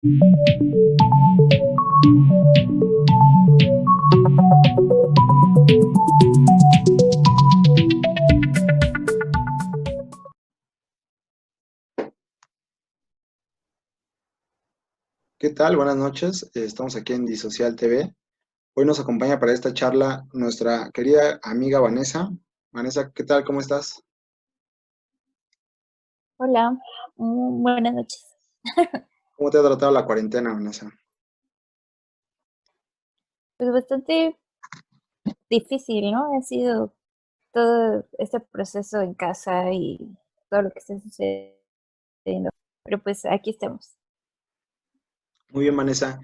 ¿Qué tal? Buenas noches. Estamos aquí en Disocial TV. Hoy nos acompaña para esta charla nuestra querida amiga Vanessa. Vanessa, ¿qué tal? ¿Cómo estás? Hola, buenas noches. ¿Cómo te ha tratado la cuarentena, Vanessa? Pues bastante difícil, ¿no? Ha sido todo este proceso en casa y todo lo que está sucediendo. Pero pues aquí estamos. Muy bien, Vanessa.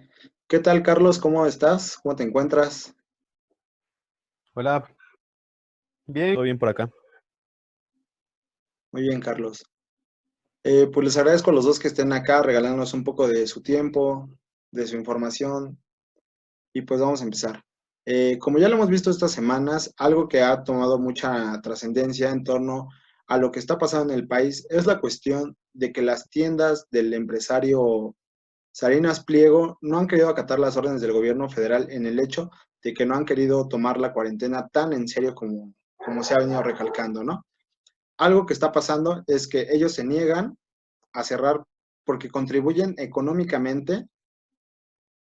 ¿Qué tal, Carlos? ¿Cómo estás? ¿Cómo te encuentras? Hola, bien, todo bien por acá. Muy bien, Carlos. Pues les agradezco a los dos que estén acá regalándonos un poco de su tiempo, de su información, y pues vamos a empezar. Como ya lo hemos visto estas semanas, algo que ha tomado mucha trascendencia en torno a lo que está pasando en el país es la cuestión de que las tiendas del empresario Salinas Pliego no han querido acatar las órdenes del gobierno federal en el hecho de que no han querido tomar la cuarentena tan en serio como se ha venido recalcando, ¿no? Algo que está pasando es que ellos se niegan a cerrar porque contribuyen económicamente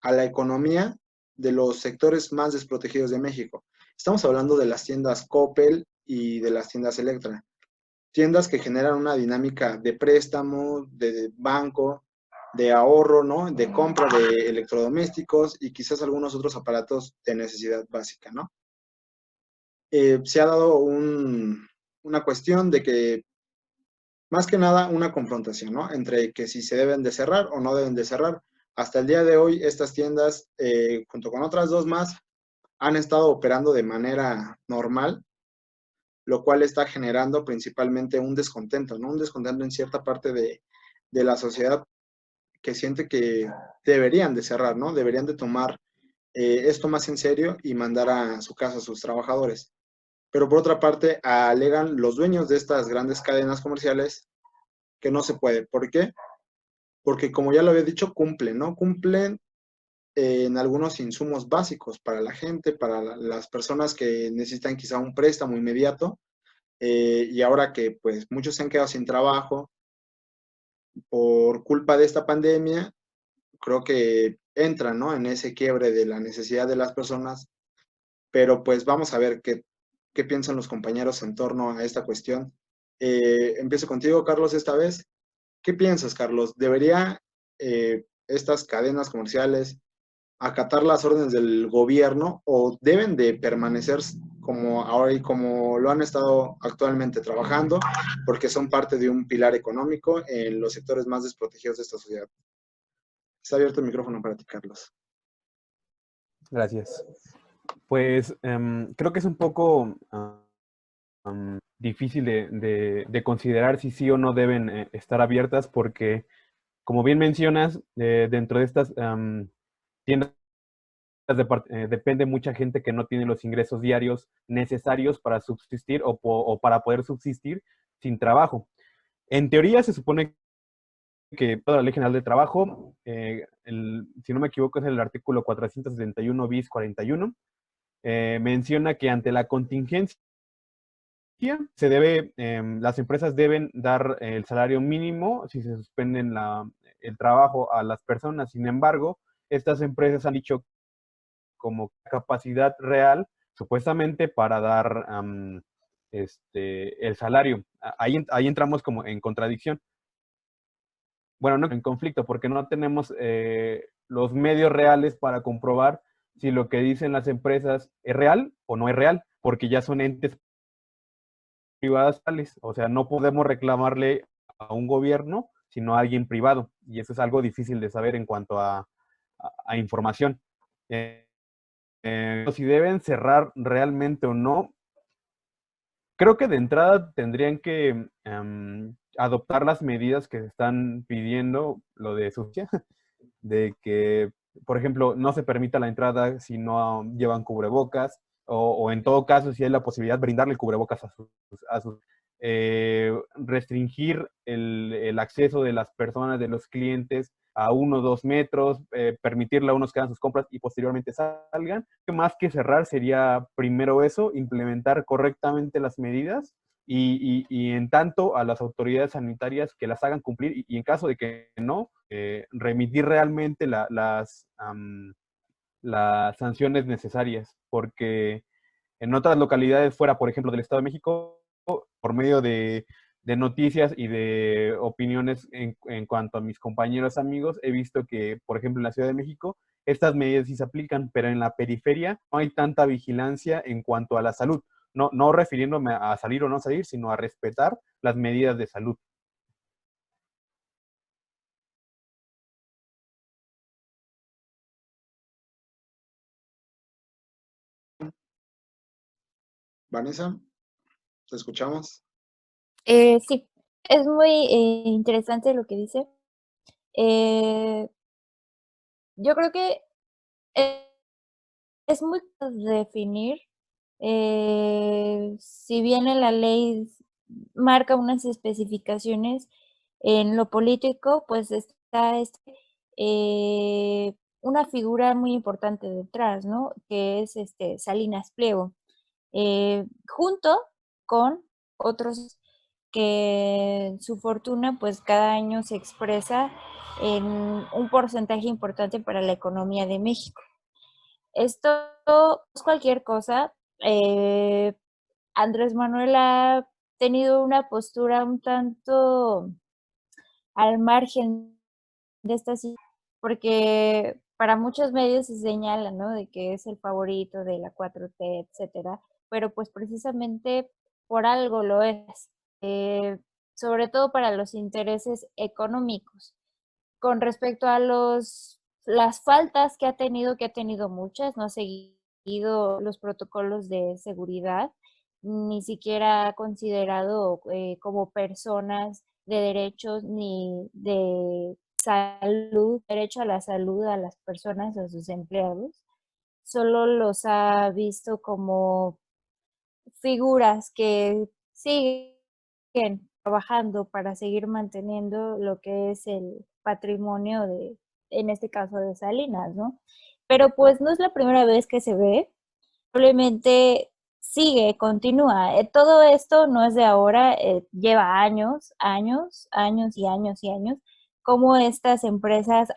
a la economía de los sectores más desprotegidos de México. Estamos hablando de las tiendas Coppel y de las tiendas Electra, tiendas que generan una dinámica de préstamo, de banco, de ahorro, ¿no? De compra de electrodomésticos y quizás algunos otros aparatos de necesidad básica, ¿no? Se ha dado una cuestión de que, más que nada, una confrontación, ¿no? Entre que si se deben de cerrar o no deben de cerrar. Hasta el día de hoy, estas tiendas, junto con otras dos más, han estado operando de manera normal, lo cual está generando principalmente un descontento, ¿no? Un descontento en cierta parte de la sociedad que siente que deberían de cerrar, ¿no? Deberían de tomar esto más en serio y mandar a su casa a sus trabajadores. Pero por otra parte, alegan los dueños de estas grandes cadenas comerciales que no se puede. ¿Por qué? Porque como ya lo había dicho, cumplen, ¿no? Cumplen en algunos insumos básicos para la gente, para las personas que necesitan quizá un préstamo inmediato, y ahora que pues muchos se han quedado sin trabajo por culpa de esta pandemia, creo que entran, ¿no? En ese quiebre de la necesidad de las personas, pero pues vamos a ver qué piensan los compañeros en torno a esta cuestión. Empiezo contigo, Carlos, esta vez. ¿Qué piensas, Carlos? ¿Debería estas cadenas comerciales acatar las órdenes del gobierno o deben de permanecer como ahora y como lo han estado actualmente trabajando, porque son parte de un pilar económico en los sectores más desprotegidos de esta sociedad? Está abierto el micrófono para ti, Carlos. Gracias. Pues creo que es un poco difícil de considerar si sí o no deben estar abiertas porque, como bien mencionas, dentro de estas tiendas depende mucha gente que no tiene los ingresos diarios necesarios para subsistir o para poder subsistir sin trabajo. En teoría se supone que toda la Ley General de Trabajo, si no me equivoco, es el artículo 471 bis 41, menciona que ante la contingencia las empresas deben dar el salario mínimo si se suspenden el trabajo a las personas. Sin embargo, estas empresas han dicho como capacidad real, supuestamente, para dar el salario. Ahí entramos como en contradicción. Bueno, no en conflicto, porque no tenemos los medios reales para comprobar si lo que dicen las empresas es real o no es real, porque ya son entes privadas tales. O sea, no podemos reclamarle a un gobierno, sino a alguien privado. Y eso es algo difícil de saber en cuanto a información. Si deben cerrar realmente o no, creo que de entrada tendrían que adoptar las medidas que se están pidiendo, lo de sucia, de que, por ejemplo, no se permita la entrada si no llevan cubrebocas, o en todo caso, si hay la posibilidad, brindarle cubrebocas restringir el acceso de las personas, de los clientes a 1 o 2 metros, permitirle a unos que hagan sus compras y posteriormente salgan. Más que cerrar sería primero eso, implementar correctamente las medidas y en tanto a las autoridades sanitarias que las hagan cumplir y en caso de que no, remitir realmente las sanciones necesarias, porque en otras localidades fuera, por ejemplo, del Estado de México, por medio de noticias y de opiniones en cuanto a mis compañeros amigos, he visto que, por ejemplo, en la Ciudad de México, estas medidas sí se aplican, pero en la periferia no hay tanta vigilancia en cuanto a la salud. No, no refiriéndome a salir o no salir, sino a respetar las medidas de salud. Vanessa, ¿te escuchamos? Sí, es muy interesante lo que dice. Eh, yo creo que eh, es muy fácil definir, si bien en la ley marca unas especificaciones, en lo político, pues está una figura muy importante detrás, ¿no? Que es Salinas Pliego, junto con otros que su fortuna, pues cada año se expresa en un porcentaje importante para la economía de México. Esto no es cualquier cosa. Andrés Manuel ha tenido una postura un tanto al margen de esta situación, porque para muchos medios se señala, ¿no? De que es el favorito de la 4T, etcétera, pero pues precisamente por algo lo es, eh, sobre todo para los intereses económicos. Con respecto a las faltas que ha tenido muchas, no ha seguido los protocolos de seguridad, ni siquiera ha considerado como personas de derechos ni de salud, derecho a la salud a las personas, a sus empleados, solo los ha visto como figuras que siguen trabajando para seguir manteniendo lo que es el patrimonio de, en este caso, de Salinas, ¿no? Pero pues no es la primera vez que se ve, probablemente sigue, continúa. Todo esto no es de ahora, lleva años, años, años y años y años, como estas empresas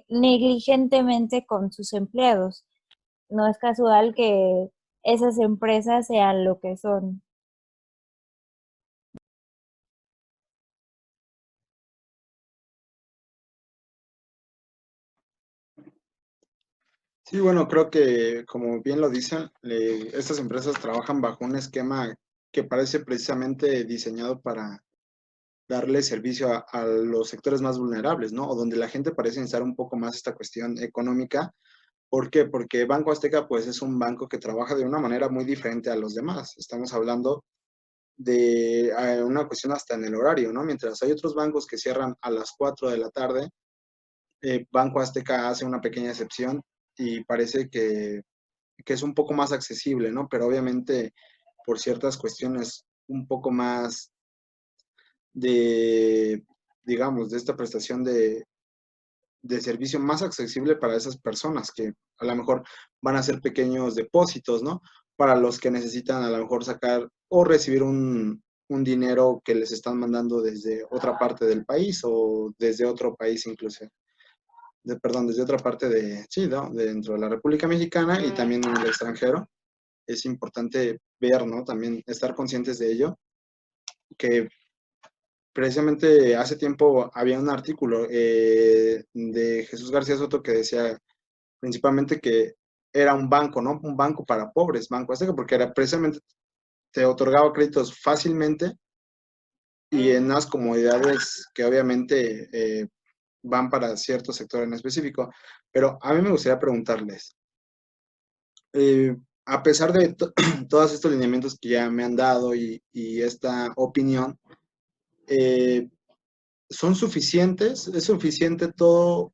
negligentemente con sus empleados. No es casual que esas empresas sean lo que son. Sí, bueno, creo que como bien lo dicen, estas empresas trabajan bajo un esquema que parece precisamente diseñado para darle servicio a los sectores más vulnerables, ¿no? O donde la gente parece necesitar un poco más esta cuestión económica. ¿Por qué? Porque Banco Azteca, pues, es un banco que trabaja de una manera muy diferente a los demás. Estamos hablando de una cuestión hasta en el horario, ¿no? Mientras hay otros bancos que cierran a las 4 de la tarde, Banco Azteca hace una pequeña excepción y parece que es un poco más accesible, ¿no? Pero obviamente por ciertas cuestiones un poco más de, digamos, de esta prestación de servicio más accesible para esas personas que a lo mejor van a hacer pequeños depósitos, ¿no? Para los que necesitan a lo mejor sacar o recibir un dinero que les están mandando desde otra parte del país o desde otro país incluso. Perdón, desde otra parte de, sí, ¿no? Dentro de la República Mexicana y también en el extranjero. Es importante ver, ¿no? También estar conscientes de ello, que precisamente hace tiempo había un artículo de Jesús García Soto que decía principalmente que era un banco, ¿no? Un banco para pobres, Banco Azteca, porque era precisamente te otorgaba créditos fácilmente y en unas comodidades que obviamente van para cierto sector en específico. Pero a mí me gustaría preguntarles, eh, a pesar de todos estos lineamientos que ya me han dado y esta opinión, eh, ¿son suficientes? ¿Es suficiente todo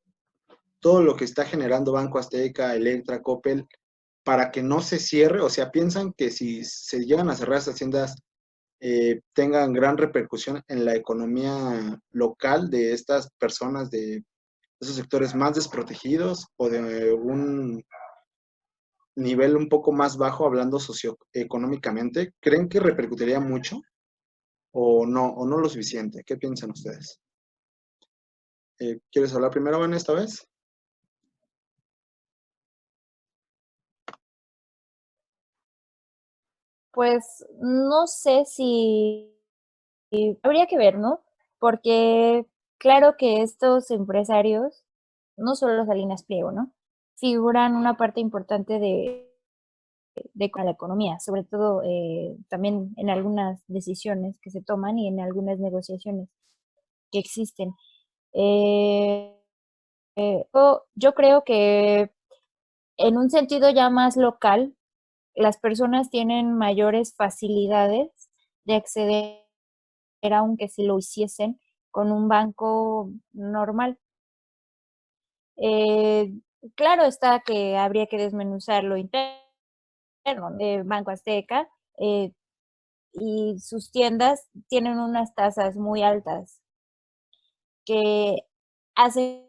lo que está generando Banco Azteca, Electra, Coppel, para que no se cierre? O sea, ¿piensan que si se llegan a cerrar estas tiendas, tengan gran repercusión en la economía local de estas personas esos sectores más desprotegidos o de un nivel un poco más bajo hablando socioeconómicamente, ¿creen que repercutiría mucho o no lo suficiente? ¿Qué piensan ustedes? ¿Quieres hablar primero, Van, esta vez? Pues no sé si habría que ver, ¿no? Porque claro que estos empresarios, no solo Salinas Pliego, ¿no? Figuran una parte importante de la economía, sobre todo también en algunas decisiones que se toman y en algunas negociaciones que existen. Eh, yo creo que en un sentido ya más local, las personas tienen mayores facilidades de acceder, aunque si lo hiciesen con un banco normal. Eh, claro está que habría que desmenuzar lo interno de Banco Azteca, y sus tiendas tienen unas tasas muy altas que hacen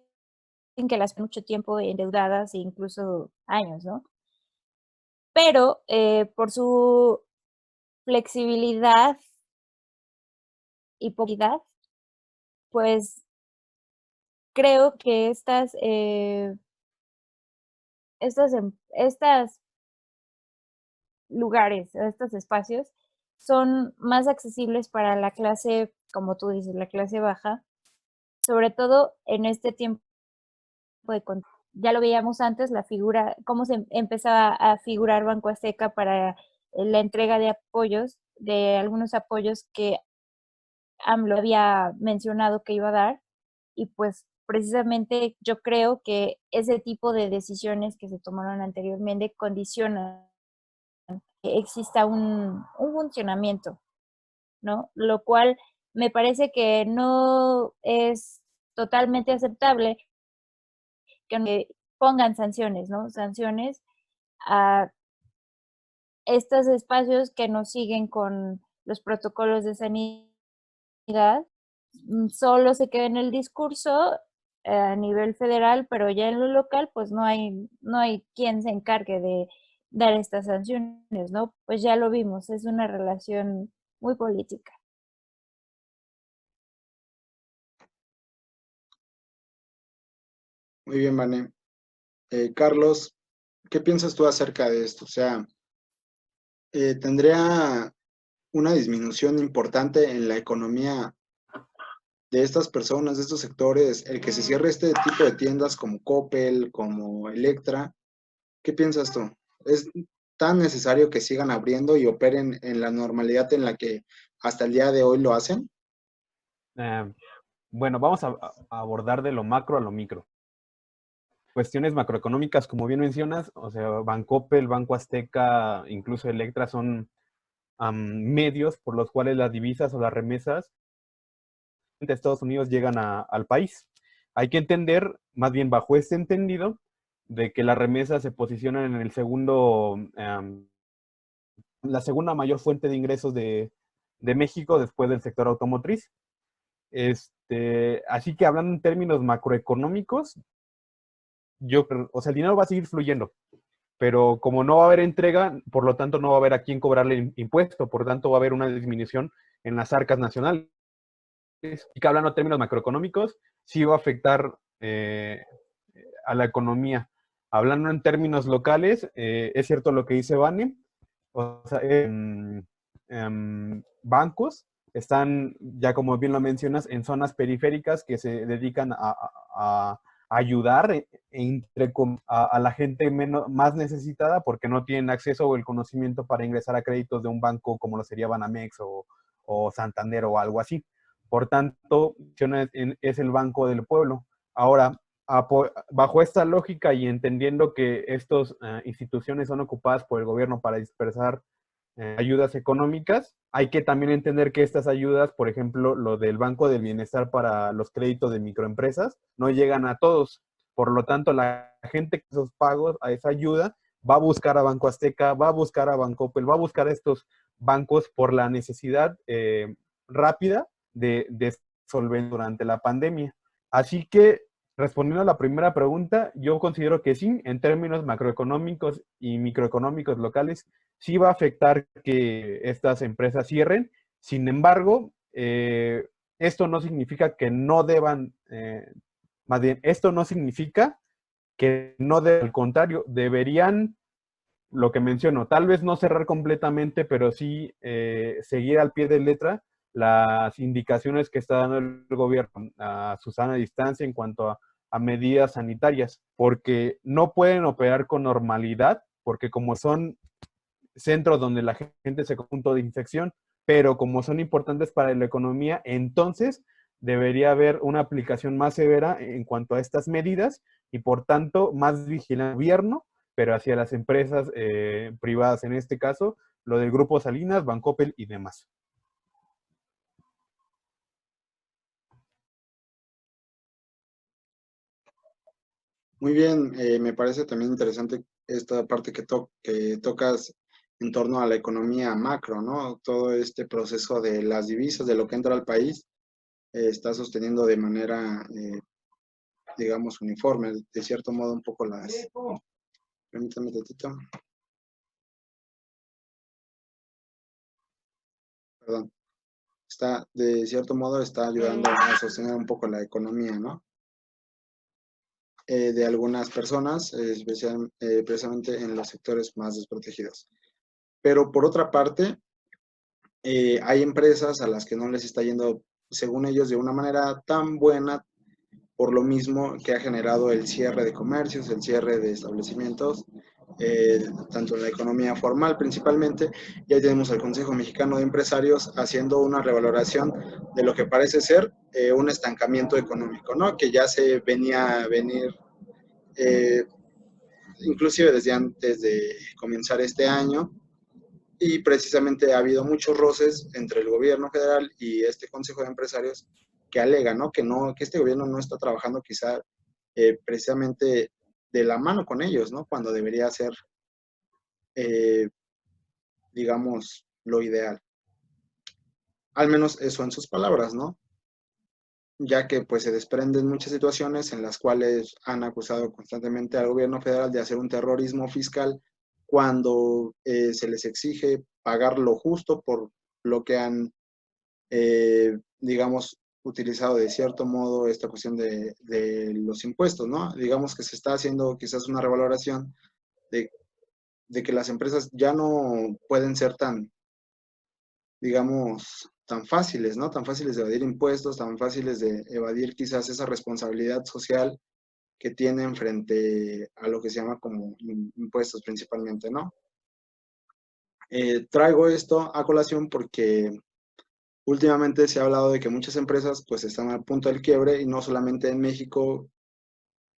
que las mucho tiempo endeudadas e incluso años, ¿no? Pero por su flexibilidad y poquidad, pues creo que estas lugares, estos espacios, son más accesibles para la clase, como tú dices, la clase baja, sobre todo en este tiempo ya lo veíamos antes, la figura, cómo se empezaba a figurar Banco Azteca para la entrega de apoyos, de algunos apoyos que AMLO había mencionado que iba a dar, y pues precisamente yo creo que ese tipo de decisiones que se tomaron anteriormente condicionan que exista un funcionamiento, ¿no? Lo cual me parece que no es totalmente aceptable que pongan sanciones, ¿no? Sanciones a estos espacios que no siguen con los protocolos de sanidad. Solo se queda en el discurso a nivel federal, pero ya en lo local, pues no hay quien se encargue de dar estas sanciones, ¿no? Pues ya lo vimos, es una relación muy política. Muy bien, Vane. Carlos, ¿qué piensas tú acerca de esto? O sea, ¿tendría una disminución importante en la economía de estas personas, de estos sectores, el que se cierre este tipo de tiendas como Coppel, como Electra? ¿Qué piensas tú? ¿Es tan necesario que sigan abriendo y operen en la normalidad en la que hasta el día de hoy lo hacen? Eh, bueno, vamos a abordar de lo macro a lo micro. Cuestiones macroeconómicas, como bien mencionas, o sea, Bancoppel, Banco Azteca, incluso Electra son medios por los cuales las divisas o las remesas de Estados Unidos llegan al país. Hay que entender, más bien bajo este entendido, de que las remesas se posicionan en el la segunda mayor fuente de ingresos de México después del sector automotriz. Así que hablando en términos macroeconómicos, o sea, el dinero va a seguir fluyendo, pero como no va a haber entrega, por lo tanto no va a haber a quién cobrarle impuesto, por lo tanto va a haber una disminución en las arcas nacionales. Y que hablando en términos macroeconómicos, sí va a afectar a la economía. Hablando en términos locales, es cierto lo que dice Vane, o sea, bancos están, ya como bien lo mencionas, en zonas periféricas que se dedican a ayudar a la gente más necesitada porque no tienen acceso o el conocimiento para ingresar a créditos de un banco como lo sería Banamex o Santander o algo así. Por tanto, es el banco del pueblo. Ahora, bajo esta lógica y entendiendo que estas instituciones son ocupadas por el gobierno para dispersar ayudas económicas, hay que también entender que estas ayudas, por ejemplo, lo del Banco del Bienestar para los créditos de microempresas, no llegan a todos. Por lo tanto, la gente que esos pagos, a esa ayuda, va a buscar a Banco Azteca, va a buscar a Bancoppel, va a buscar a estos bancos por la necesidad rápida de solventar durante la pandemia. Así que respondiendo a la primera pregunta, yo considero que sí, en términos macroeconómicos y microeconómicos locales, sí va a afectar que estas empresas cierren. Sin embargo, esto no significa que no deban, más bien, esto no significa que no, al contrario, deberían, lo que menciono, tal vez no cerrar completamente, pero sí seguir al pie de letra las indicaciones que está dando el gobierno a su sana distancia en cuanto a medidas sanitarias, porque no pueden operar con normalidad, porque como son centros donde la gente se punto de infección, pero como son importantes para la economía, entonces debería haber una aplicación más severa en cuanto a estas medidas y por tanto más vigilancia del gobierno, pero hacia las empresas privadas, en este caso, lo del Grupo Salinas, Bancoppel y demás. Muy bien, me parece también interesante esta parte que tocas en torno a la economía macro, ¿no? Todo este proceso de las divisas, de lo que entra al país, está sosteniendo de manera, digamos, uniforme, de cierto modo un poco las... Permítame tantito, perdón. Está, de cierto modo, está ayudando a sostener un poco la economía, ¿no? De algunas personas, precisamente en los sectores más desprotegidos. Pero por otra parte, hay empresas a las que no les está yendo, según ellos, de una manera tan buena, por lo mismo que ha generado el cierre de comercios, el cierre de establecimientos, tanto en la economía formal principalmente, y ahí tenemos al Consejo Mexicano de Empresarios haciendo una revaloración de lo que parece ser un estancamiento económico, ¿no? Que ya se venía a venir, eh, inclusive desde antes de comenzar este año, y precisamente ha habido muchos roces entre el gobierno federal y este Consejo de Empresarios que alega, ¿no? Que este gobierno no está trabajando quizá precisamente de la mano con ellos, ¿no? Cuando debería ser, eh, digamos, lo ideal. Al menos eso en sus palabras, ¿no? Ya que pues se desprenden muchas situaciones en las cuales han acusado constantemente al gobierno federal de hacer un terrorismo fiscal cuando se les exige pagar lo justo por lo que han, digamos, utilizado de cierto modo esta cuestión de los impuestos, ¿no? Digamos que se está haciendo quizás una revaloración de, de que las empresas ya no pueden ser tan, digamos, tan fáciles, ¿no? Tan fáciles de evadir impuestos, tan fáciles de evadir quizás esa responsabilidad social que tienen frente a lo que se llama como impuestos principalmente, ¿no? Traigo esto a colación porque últimamente se ha hablado de que muchas empresas pues están al punto del quiebre y no solamente en México,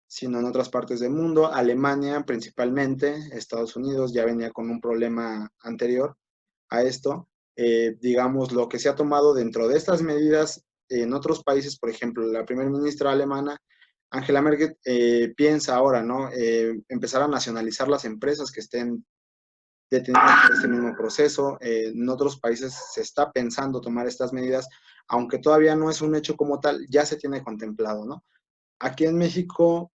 sino en otras partes del mundo. Alemania principalmente, Estados Unidos ya venía con un problema anterior a esto. Digamos, lo que se ha tomado dentro de estas medidas en otros países, por ejemplo, la primera ministra alemana, Angela Merkel, piensa ahora, ¿no? Empezar a nacionalizar las empresas que estén detenidas por este mismo proceso. En otros países se está pensando tomar estas medidas, aunque todavía no es un hecho como tal, ya se tiene contemplado, ¿no? Aquí en México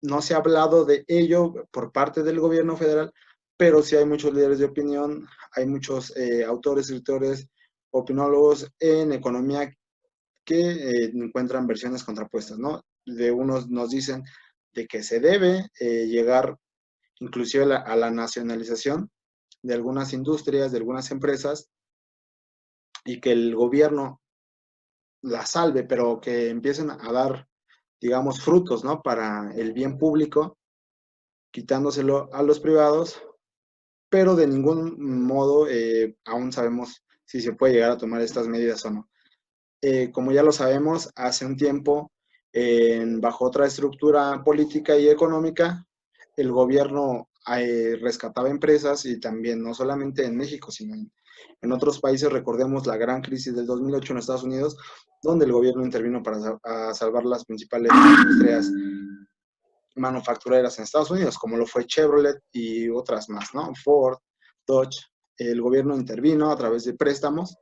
no se ha hablado de ello por parte del gobierno federal, pero sí hay muchos líderes de opinión, hay muchos autores, escritores, opinólogos en economía que encuentran versiones contrapuestas, ¿no? De unos nos dicen de que se debe llegar inclusive a la nacionalización de algunas industrias, de algunas empresas, y que el gobierno la salve, pero que empiecen a dar, digamos, frutos, ¿no? Para el bien público, quitándoselo a los privados, pero de ningún modo aún sabemos si se puede llegar a tomar estas medidas o no. Como ya lo sabemos, hace un tiempo, bajo otra estructura política y económica, el gobierno rescataba empresas y también no solamente en México, sino en otros países. Recordemos la gran crisis del 2008 en Estados Unidos, donde el gobierno intervino para salvar las principales industrias manufactureras en Estados Unidos, como lo fue Chevrolet y otras más, ¿no? Ford, Dodge. El gobierno intervino a través de préstamos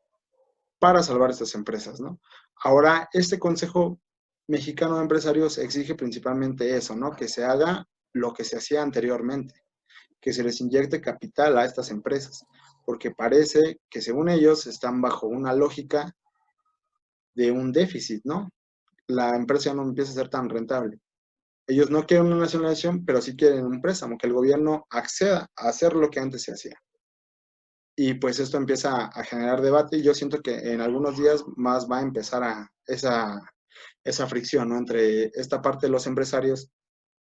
para salvar estas empresas, ¿no? Ahora, este consejo mexicano de empresarios exige principalmente eso, ¿no? Que se haga lo que se hacía anteriormente, que se les inyecte capital a estas empresas, porque parece que según ellos están bajo una lógica de un déficit, ¿no? La empresa ya no empieza a ser tan rentable. Ellos no quieren una nacionalización, pero sí quieren un préstamo, que el gobierno acceda a hacer lo que antes se hacía. Y pues esto empieza a generar debate y yo siento que en algunos días más va a empezar a esa fricción, ¿no? Entre esta parte de los empresarios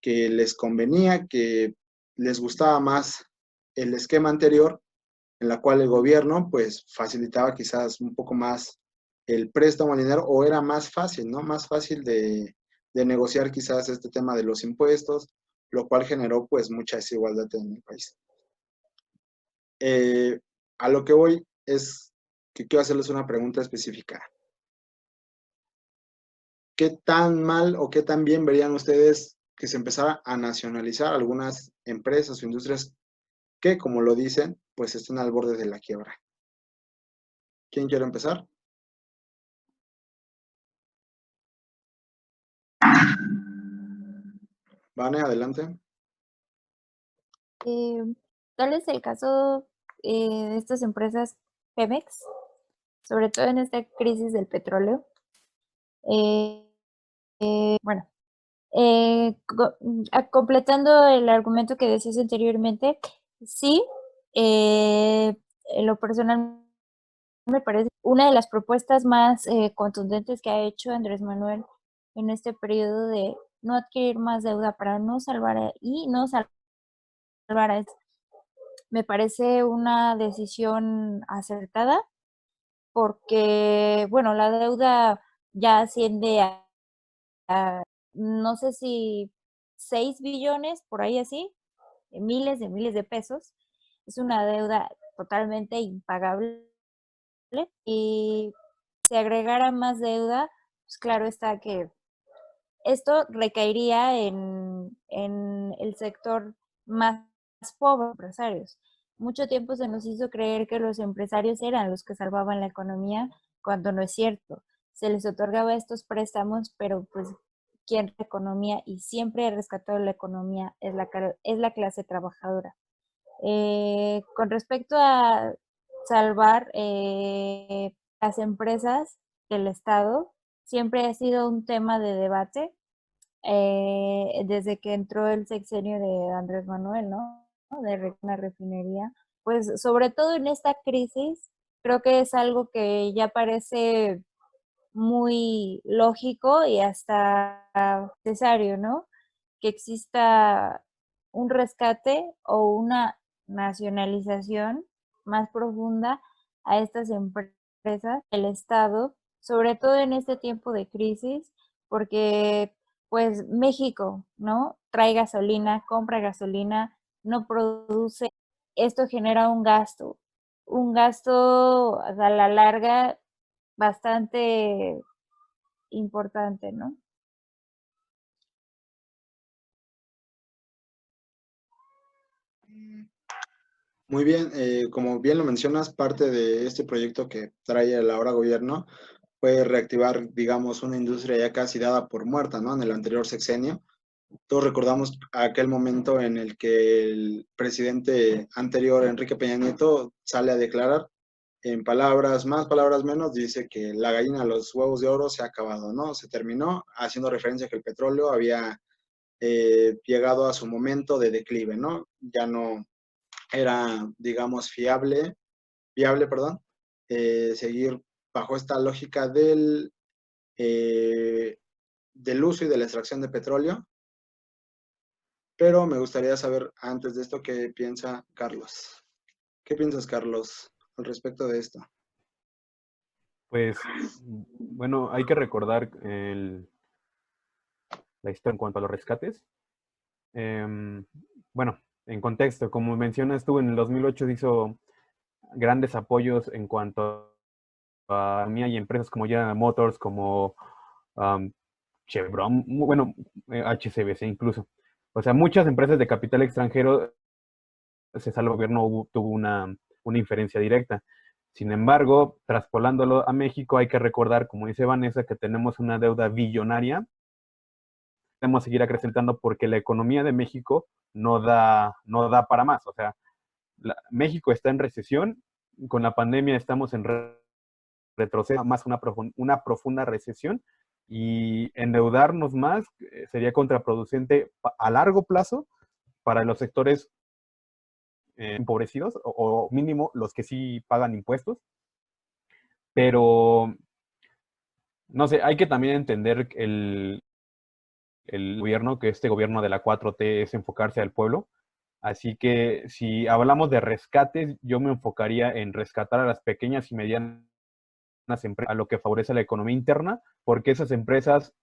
que les convenía, que les gustaba más el esquema anterior, en la cual el gobierno pues facilitaba quizás un poco más el préstamo al dinero o era más fácil, ¿no? Más fácil de negociar quizás este tema de los impuestos, lo cual generó pues mucha desigualdad en el país. A lo que voy es que quiero hacerles una pregunta específica. ¿Qué tan mal o qué tan bien verían ustedes que se empezara a nacionalizar algunas empresas o industrias que, como lo dicen, pues están al borde de la quiebra? ¿Quién quiere empezar? Vane, adelante. Tal es el caso de estas empresas Pemex, sobre todo en esta crisis del petróleo. Bueno, completando el argumento que decías anteriormente, sí, en lo personal me parece una de las propuestas más contundentes que ha hecho Andrés Manuel en este periodo de no adquirir más deuda para no salvar no salvar a esto. Me parece una decisión acertada porque, bueno, la deuda ya asciende no sé si 6 billones, por ahí así, miles de pesos. Es una deuda totalmente impagable y si agregara más deuda, pues claro está que esto recaería en el sector más pobre, empresarios. Mucho tiempo se nos hizo creer que los empresarios eran los que salvaban la economía, cuando no es cierto. Se les otorgaba estos préstamos, pero pues quien la economía y siempre ha rescatado la economía es la clase trabajadora. Con respecto a salvar las empresas del Estado, siempre ha sido un tema de debate desde que entró el sexenio de Andrés Manuel, ¿no? De una refinería. Pues sobre todo en esta crisis, creo que es algo que ya parece muy lógico y hasta necesario, ¿no? Que exista un rescate o una nacionalización más profunda a estas empresas, el Estado, sobre todo en este tiempo de crisis, porque pues México, ¿no? Trae gasolina, compra gasolina, no produce, esto genera un gasto a la larga bastante importante, ¿no? Muy bien, como bien lo mencionas, parte de este proyecto que trae el ahora gobierno fue reactivar, digamos, una industria ya casi dada por muerta, ¿no? En el anterior sexenio. Todos recordamos aquel momento en el que el presidente anterior, Enrique Peña Nieto, sale a declarar en palabras más, palabras menos, dice que la gallina de los huevos de oro se ha acabado, ¿no? Se terminó, haciendo referencia a que el petróleo había llegado a su momento de declive, ¿no? Ya no era, digamos, viable, perdón, seguir bajo esta lógica eh, del uso y de la extracción de petróleo. Pero me gustaría saber antes de esto qué piensa Carlos. ¿Qué piensas, Carlos, al respecto de esto? Pues, bueno, hay que recordar la historia en cuanto a los rescates. Bueno, en contexto, como mencionas tú, en el 2008 se hizo grandes apoyos en cuanto a mí y empresas como General Motors, como Chevron, bueno, HCBC incluso. O sea, muchas empresas de capital extranjero, el gobierno tuvo una inferencia directa. Sin embargo, traspolándolo a México, hay que recordar, como dice Vanessa, que tenemos una deuda billonaria podemos seguir acrecentando porque la economía de México no da para más. O sea, México está en recesión, con la pandemia estamos en retroceso, más una profunda recesión, y endeudarnos más sería contraproducente a largo plazo para los sectores empobrecidos, o mínimo los que sí pagan impuestos. Pero, no sé, hay que también entender el gobierno, que este gobierno de la 4T es enfocarse al pueblo. Así que si hablamos de rescates, yo me enfocaría en rescatar a las pequeñas y medianas empresas, a lo que favorece la economía interna, porque esas empresas,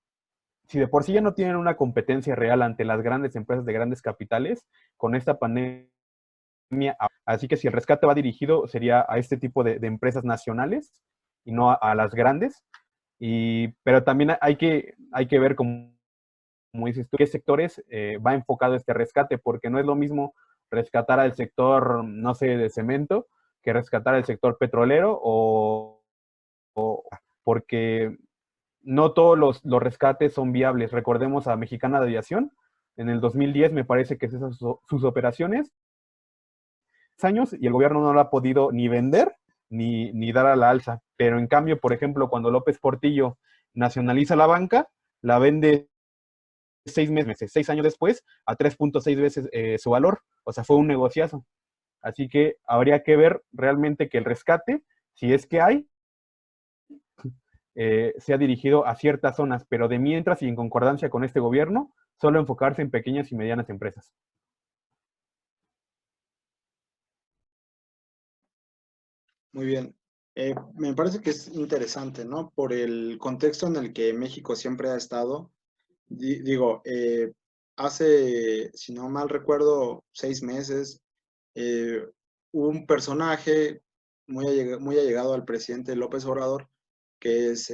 si de por sí ya no tienen una competencia real ante las grandes empresas de grandes capitales, con esta pandemia, así que si el rescate va dirigido, sería a este tipo de empresas nacionales y no a las grandes. Pero también hay que ver, como dices tú, qué sectores va enfocado este rescate, porque no es lo mismo rescatar al sector, no sé, de cemento, que rescatar al sector petrolero, porque no todos los rescates son viables. Recordemos a Mexicana de Aviación, en el 2010 me parece que esas sus operaciones, años, y el gobierno no lo ha podido ni vender ni dar a la alza. Pero en cambio, por ejemplo, cuando López Portillo nacionaliza la banca, la vende 6 meses, 6 años después, a 3.6 veces su valor. O sea, fue un negociazo. Así que habría que ver realmente que el rescate, si es que hay, sea dirigido a ciertas zonas, pero de mientras y en concordancia con este gobierno, solo enfocarse en pequeñas y medianas empresas. Muy bien. Me parece que es interesante, ¿no? Por el contexto en el que México siempre ha estado. Digo, hace, si no mal recuerdo, 6 meses, eh, un personaje muy allegado al presidente López Obrador, que es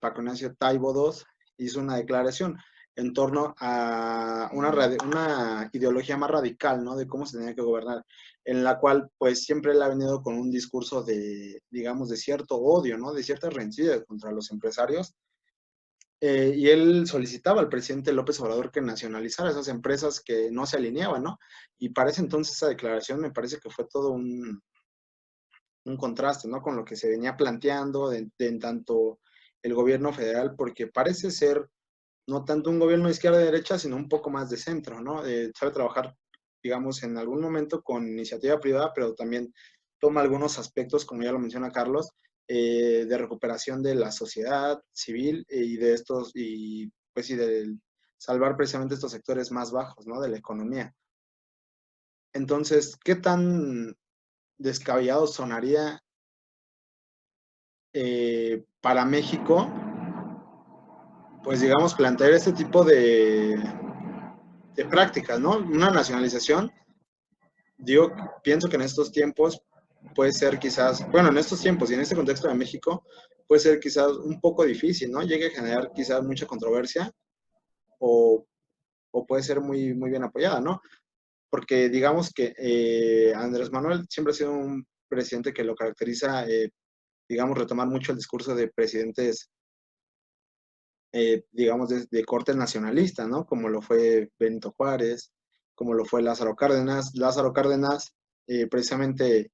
Paco Ignacio Taibo II, hizo una declaración en torno a una ideología más radical, ¿no? De cómo se tenía que gobernar, en la cual pues siempre él ha venido con un discurso de, digamos, de cierto odio, ¿no? De ciertas rencillas contra los empresarios. Y él solicitaba al presidente López Obrador que nacionalizara esas empresas que no se alineaban, ¿no? Y para ese entonces esa declaración me parece que fue todo un contraste, ¿no? Con lo que se venía planteando en tanto el gobierno federal, porque parece ser no tanto un gobierno de izquierda-derecha, sino un poco más de centro, ¿no? Sabe trabajar, digamos, en algún momento con iniciativa privada, pero también toma algunos aspectos, como ya lo menciona Carlos, de recuperación de la sociedad civil y de estos, y pues y de salvar precisamente estos sectores más bajos, ¿no? De la economía. Entonces, ¿qué tan descabellado sonaría para México, pues digamos, plantear este tipo de prácticas, ¿no? Una nacionalización, digo, pienso que en estos tiempos puede ser quizás, bueno, en estos tiempos y en este contexto de México, puede ser quizás un poco difícil, ¿no? Llegue a generar quizás mucha controversia o, o puede ser muy, muy bien apoyada, ¿no? Porque digamos que Andrés Manuel siempre ha sido un presidente que lo caracteriza, digamos, retomar mucho el discurso de presidentes, digamos, de corte nacionalista, ¿no? Como lo fue Benito Juárez, como lo fue Lázaro Cárdenas. Lázaro Cárdenas precisamente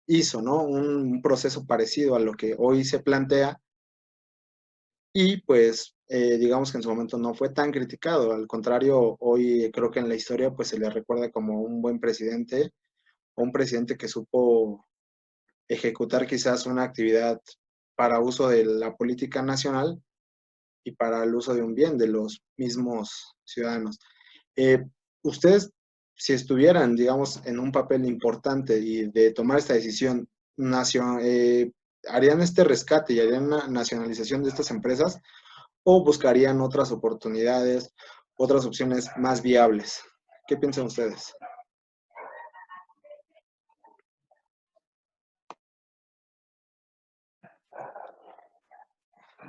hizo, ¿no? Un proceso parecido a lo que hoy se plantea y pues digamos que en su momento no fue tan criticado. Al contrario, hoy creo que en la historia pues se le recuerda como un buen presidente o un presidente que supo ejecutar quizás una actividad para uso de la política nacional y para el uso de un bien de los mismos ciudadanos. Eh, Ustedes, si estuvieran, digamos, en un papel importante y de tomar esta decisión, ¿harían este rescate y harían una nacionalización de estas empresas o buscarían otras oportunidades, otras opciones más viables? ¿Qué piensan ustedes?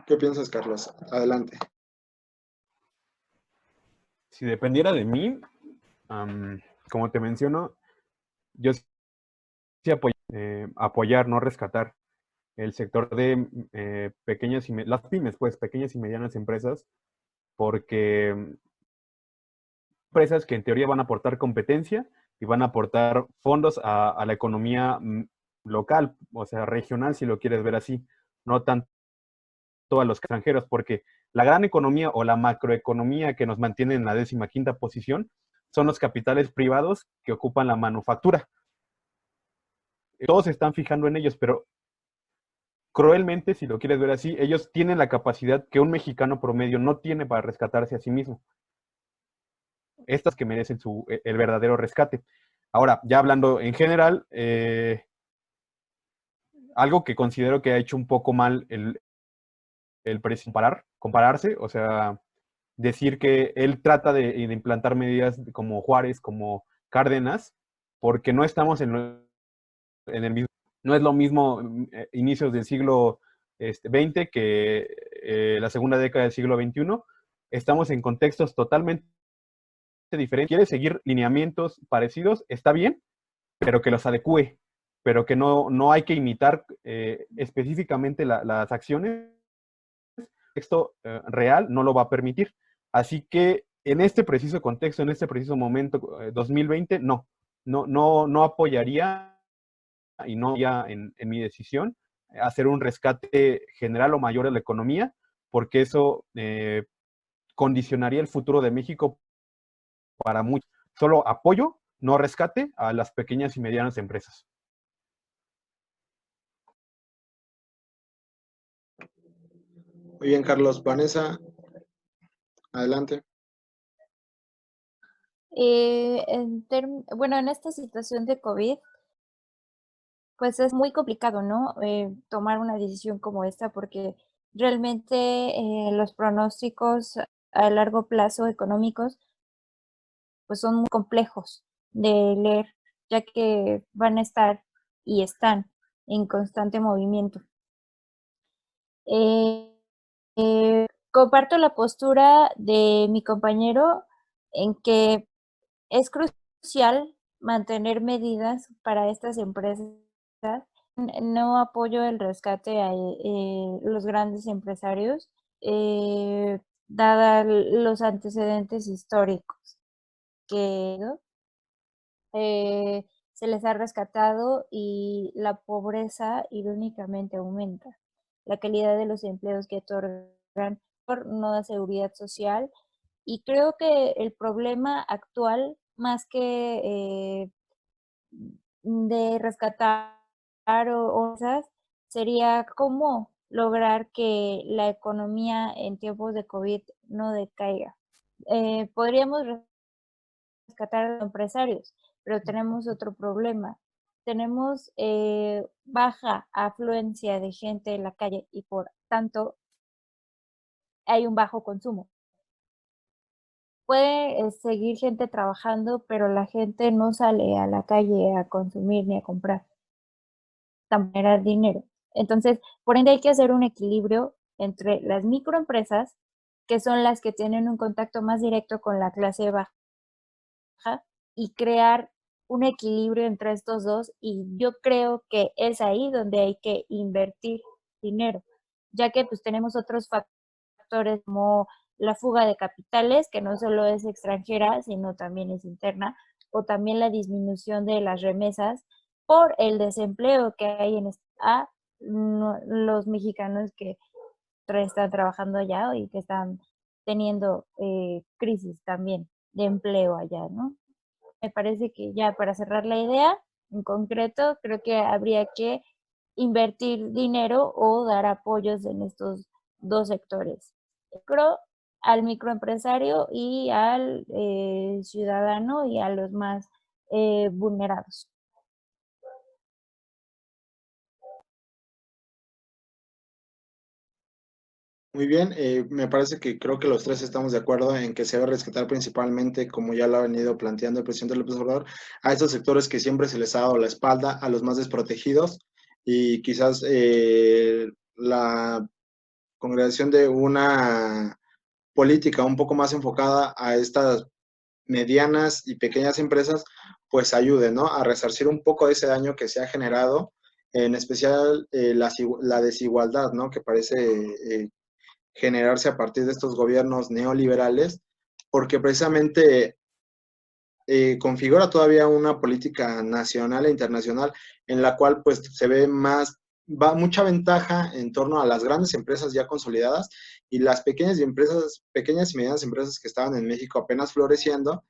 ¿Qué piensas, Carlos? Adelante. Si dependiera de mí, como te menciono, yo sí apoyar, no rescatar el sector de las pymes, pues pequeñas y medianas empresas, porque empresas que en teoría van a aportar competencia y van a aportar fondos a la economía local, o sea, regional, si lo quieres ver así, no tanto a los extranjeros, porque la gran economía o la macroeconomía que nos mantiene en la 15ª posición son los capitales privados que ocupan la manufactura. Todos se están fijando en ellos, pero cruelmente, si lo quieres ver así, ellos tienen la capacidad que un mexicano promedio no tiene para rescatarse a sí mismo. Estas que merecen el verdadero rescate. Ahora, ya hablando en general, algo que considero que ha hecho un poco mal el compararse, o sea, decir que él trata de implantar medidas como Juárez, como Cárdenas, porque no estamos en el mismo, no es lo mismo inicios del siglo XX que la segunda década del siglo XXI. Estamos en contextos totalmente diferentes. Quiere seguir lineamientos parecidos, está bien, pero que los adecue, pero que no hay que imitar específicamente las acciones. El contexto real no lo va a permitir. Así que en este preciso contexto, en este preciso momento, 2020, no apoyaría y no iría en mi decisión hacer un rescate general o mayor de la economía, porque eso condicionaría el futuro de México para mucho. Solo apoyo, no rescate a las pequeñas y medianas empresas. Muy bien, Carlos. Vanessa, adelante. Bueno, en esta situación de COVID, pues es muy complicado, ¿no? Tomar una decisión como esta porque realmente los pronósticos a largo plazo económicos pues son muy complejos de leer, ya que van a estar y están en constante movimiento. Comparto la postura de mi compañero en que es crucial mantener medidas para estas empresas. No apoyo el rescate a los grandes empresarios, dada los antecedentes históricos que eh, se les ha rescatado y la pobreza irónicamente aumenta. La calidad de los empleos que otorgan no da seguridad social y creo que el problema actual, más que de rescatar o cosas, sería cómo lograr que la economía en tiempos de COVID no decaiga. Podríamos rescatar a los empresarios, pero tenemos otro problema. Tenemos baja afluencia de gente en la calle y por tanto hay un bajo consumo. Puede seguir gente trabajando, pero la gente no sale a la calle a consumir ni a comprar, a generar dinero. Entonces, por ende hay que hacer un equilibrio entre las microempresas, que son las que tienen un contacto más directo con la clase baja, y crear un equilibrio entre estos dos, y yo creo que es ahí donde hay que invertir dinero, ya que pues tenemos otros factores como la fuga de capitales, que no solo es extranjera, sino también es interna, o también la disminución de las remesas por el desempleo que hay los mexicanos que están trabajando allá y que están teniendo crisis también de empleo allá, ¿no? Me parece que ya para cerrar la idea, en concreto, creo que habría que invertir dinero o dar apoyos en estos dos sectores. Al microempresario y al ciudadano y a los más vulnerados. Muy bien, me parece que creo que los tres estamos de acuerdo en que se debe rescatar principalmente, como ya lo ha venido planteando el presidente López Obrador, a esos sectores que siempre se les ha dado la espalda, a los más desprotegidos, y quizás la congregación de una política un poco más enfocada a estas medianas y pequeñas empresas, pues ayude, ¿no?, a resarcir un poco de ese daño que se ha generado, en especial la desigualdad, ¿no?, que parece generarse a partir de estos gobiernos neoliberales, porque precisamente configura todavía una política nacional e internacional en la cual pues se ve mucha ventaja en torno a las grandes empresas ya consolidadas y las pequeñas y medianas empresas que estaban en México apenas floreciendo,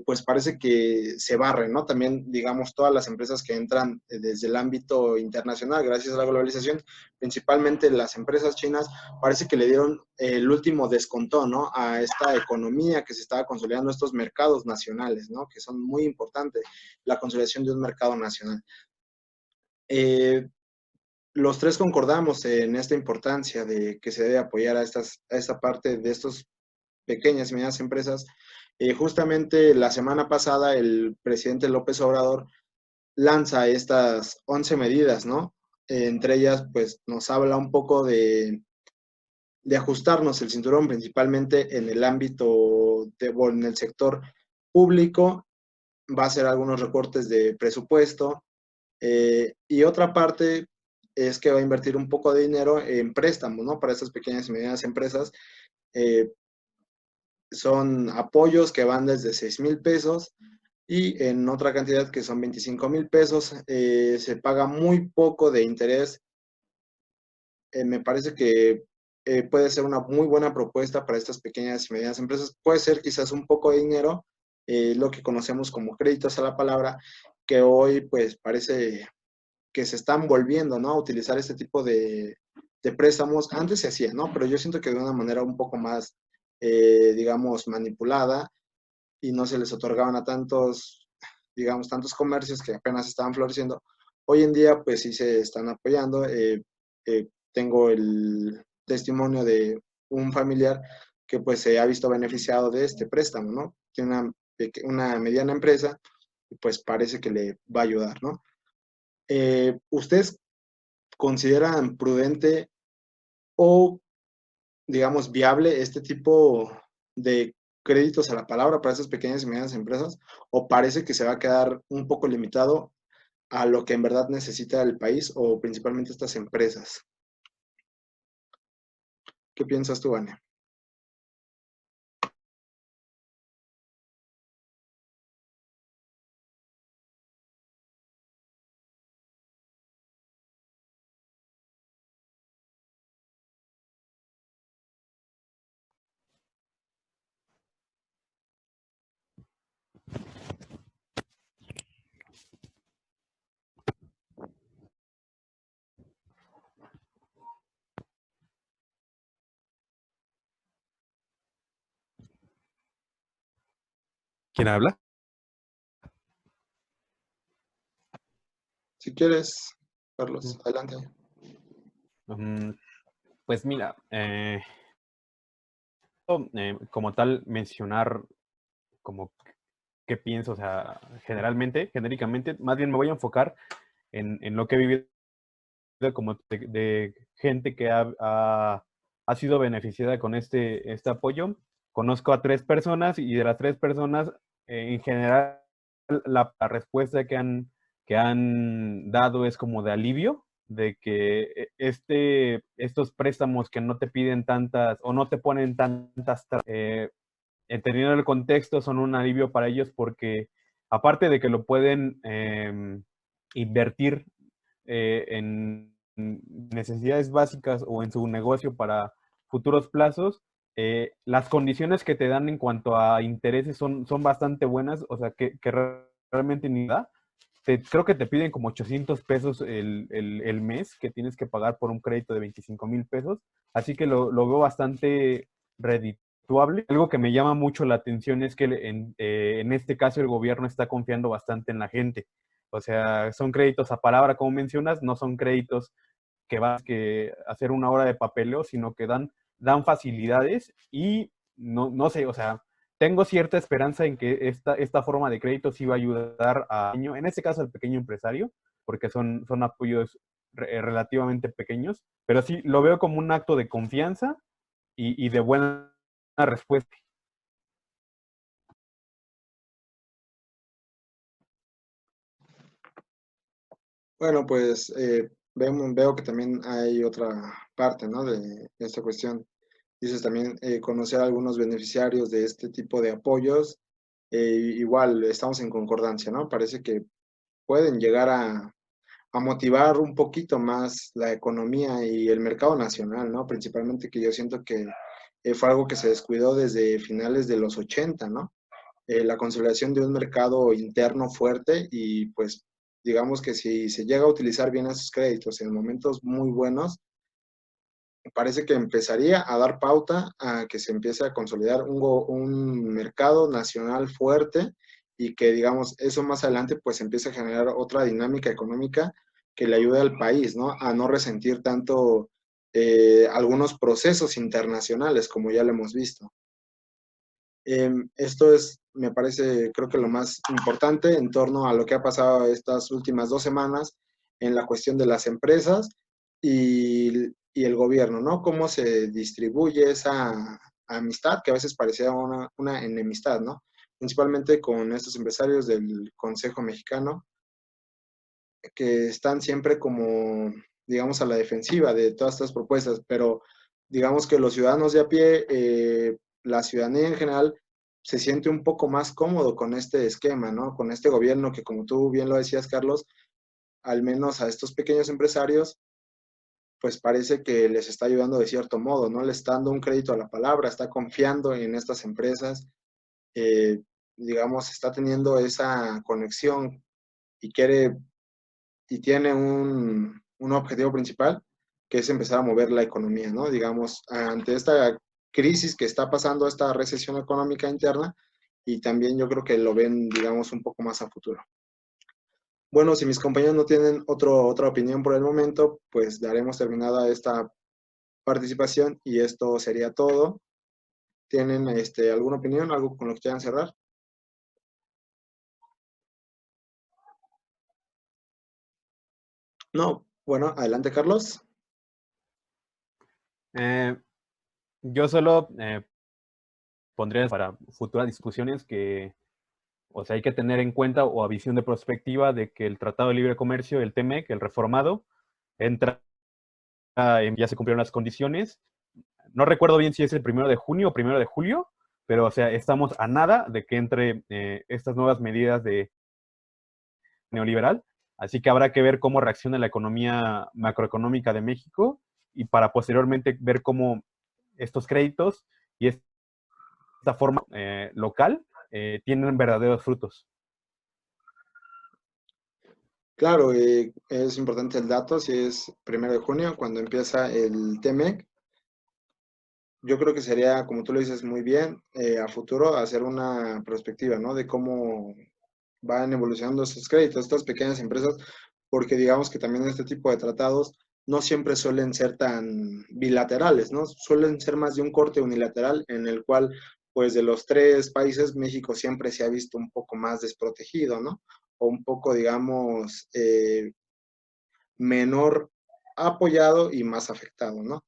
pues parece que se barren, ¿no? También, digamos, todas las empresas que entran desde el ámbito internacional, gracias a la globalización, principalmente las empresas chinas, parece que le dieron el último descontón, ¿no? A esta economía que se estaba consolidando, estos mercados nacionales, ¿no? Que son muy importantes, la consolidación de un mercado nacional. Los tres concordamos en esta importancia de que se debe apoyar a esta parte de estas pequeñas y medianas empresas. Justamente la semana pasada el presidente López Obrador lanza estas 11 medidas, ¿no? Entre ellas, pues nos habla un poco de ajustarnos el cinturón, principalmente en el ámbito, en el sector público, va a hacer algunos recortes de presupuesto, y otra parte es que va a invertir un poco de dinero en préstamos, ¿no? Para estas pequeñas y medianas empresas. Son apoyos que van desde 6,000 pesos y en otra cantidad que son 25,000 pesos. Se paga muy poco de interés. Me parece que puede ser una muy buena propuesta para estas pequeñas y medianas empresas. Puede ser quizás un poco de dinero, lo que conocemos como créditos a la palabra, que hoy pues parece que se están volviendo, ¿no? A utilizar este tipo de préstamos. Antes se hacía, ¿no? Pero yo siento que de una manera un poco más, digamos, manipulada, y no se les otorgaban a tantos, digamos, tantos comercios que apenas estaban floreciendo. Hoy en día, pues sí se están apoyando. Tengo el testimonio de un familiar que pues se ha visto beneficiado de este préstamo, ¿no? Tiene una mediana empresa y pues parece que le va a ayudar, ¿no? ¿Ustedes consideran prudente o, digamos, viable este tipo de créditos a la palabra para esas pequeñas y medianas empresas? ¿O parece que se va a quedar un poco limitado a lo que en verdad necesita el país o principalmente estas empresas? ¿Qué piensas tú, Vania? ¿Quién habla? Si quieres, Carlos, adelante. Pues mira, como tal, mencionar como qué pienso, o sea, genéricamente, más bien me voy a enfocar en lo que he vivido como de gente que ha sido beneficiada con este apoyo. Conozco a 3 personas y de las 3 personas, en general, la respuesta que han dado es como de alivio, de que estos préstamos que no te piden tantas o no te ponen tantas, entendiendo el contexto, son un alivio para ellos porque aparte de que lo pueden invertir en necesidades básicas o en su negocio para futuros plazos, las condiciones que te dan en cuanto a intereses son bastante buenas, o sea, que realmente ni da. Creo que te piden como 800 pesos el mes que tienes que pagar por un crédito de 25,000 pesos, así que lo veo bastante redituable. Algo que me llama mucho la atención es que en este caso el gobierno está confiando bastante en la gente. O sea, son créditos a palabra, como mencionas, no son créditos que vas a hacer una hora de papeleo, sino que dan facilidades y no sé, o sea, tengo cierta esperanza en que esta forma de crédito sí va a ayudar en este caso al pequeño empresario, porque son apoyos relativamente pequeños, pero sí lo veo como un acto de confianza y de buena respuesta. Bueno, pues veo que también hay otra parte, ¿no? De esta cuestión. Dices también conocer a algunos beneficiarios de este tipo de apoyos. igual estamos en concordancia, ¿no? Parece que pueden llegar a motivar un poquito más la economía y el mercado nacional, ¿no? Principalmente que yo siento que fue algo que se descuidó desde finales de los 80, ¿no? La consolidación de un mercado interno fuerte y pues digamos que si se llega a utilizar bien esos créditos en momentos muy buenos, parece que empezaría a dar pauta a que se empiece a consolidar un mercado nacional fuerte y que, digamos, eso más adelante pues empiece a generar otra dinámica económica que le ayude al país, ¿no? A no resentir tanto algunos procesos internacionales como ya lo hemos visto. Esto es, me parece, creo que lo más importante en torno a lo que ha pasado estas últimas 2 semanas en la cuestión de las empresas y el gobierno, ¿no? Cómo se distribuye esa amistad que a veces parecía una enemistad, ¿no? Principalmente con estos empresarios del Consejo Mexicano que están siempre como, digamos, a la defensiva de todas estas propuestas, pero digamos que los ciudadanos de a pie, la ciudadanía en general, se siente un poco más cómodo con este esquema, ¿no? Con este gobierno que, como tú bien lo decías, Carlos, al menos a estos pequeños empresarios, pues parece que les está ayudando de cierto modo, ¿no? Le está dando un crédito a la palabra, está confiando en estas empresas, eh, digamos, está teniendo esa conexión y quiere y tiene un objetivo principal, que es empezar a mover la economía, ¿no? Digamos, ante esta crisis que está pasando, esta recesión económica interna, y también yo creo que lo ven, digamos, un poco más a futuro. Bueno, si mis compañeros no tienen otra opinión por el momento, pues daremos terminada esta participación y esto sería todo. ¿Tienen alguna opinión, algo con lo que quieran cerrar? No, bueno, adelante, Carlos. Yo solo pondría para futuras discusiones que, o sea, hay que tener en cuenta o a visión de perspectiva de que el Tratado de Libre Comercio, el TEMEC, el reformado, entra ya se cumplieron las condiciones. No recuerdo bien si es el 1 de junio o 1 de julio, pero, o sea, estamos a nada de que entre estas nuevas medidas de neoliberal. Así que habrá que ver cómo reacciona la economía macroeconómica de México y para posteriormente ver cómo estos créditos y esta forma local tienen verdaderos frutos. Claro, es importante el dato, si es 1 de junio, cuando empieza el TEMEC. Yo creo que sería, como tú lo dices muy bien, a futuro hacer una perspectiva, ¿no? De cómo van evolucionando estos créditos, estas pequeñas empresas, porque digamos que también este tipo de tratados no siempre suelen ser tan bilaterales, ¿no? Suelen ser más de un corte unilateral en el cual, pues de los 3 países, México siempre se ha visto un poco más desprotegido, ¿no? O un poco, digamos, menor apoyado y más afectado, ¿no?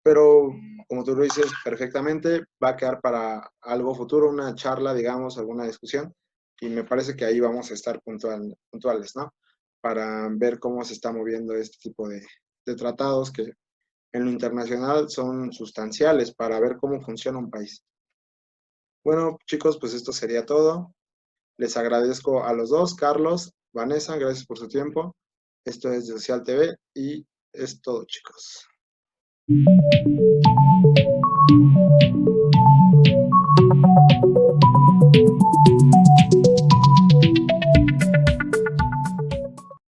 Pero como tú lo dices perfectamente, va a quedar para algo futuro, una charla, digamos, alguna discusión, y me parece que ahí vamos a estar puntuales, ¿no? Para ver cómo se está moviendo este tipo de tratados que en lo internacional son sustanciales para ver cómo funciona un país. Bueno, chicos, pues esto sería todo. Les agradezco a los dos, Carlos, Vanessa, gracias por su tiempo. Esto es de Social TV y es todo, chicos.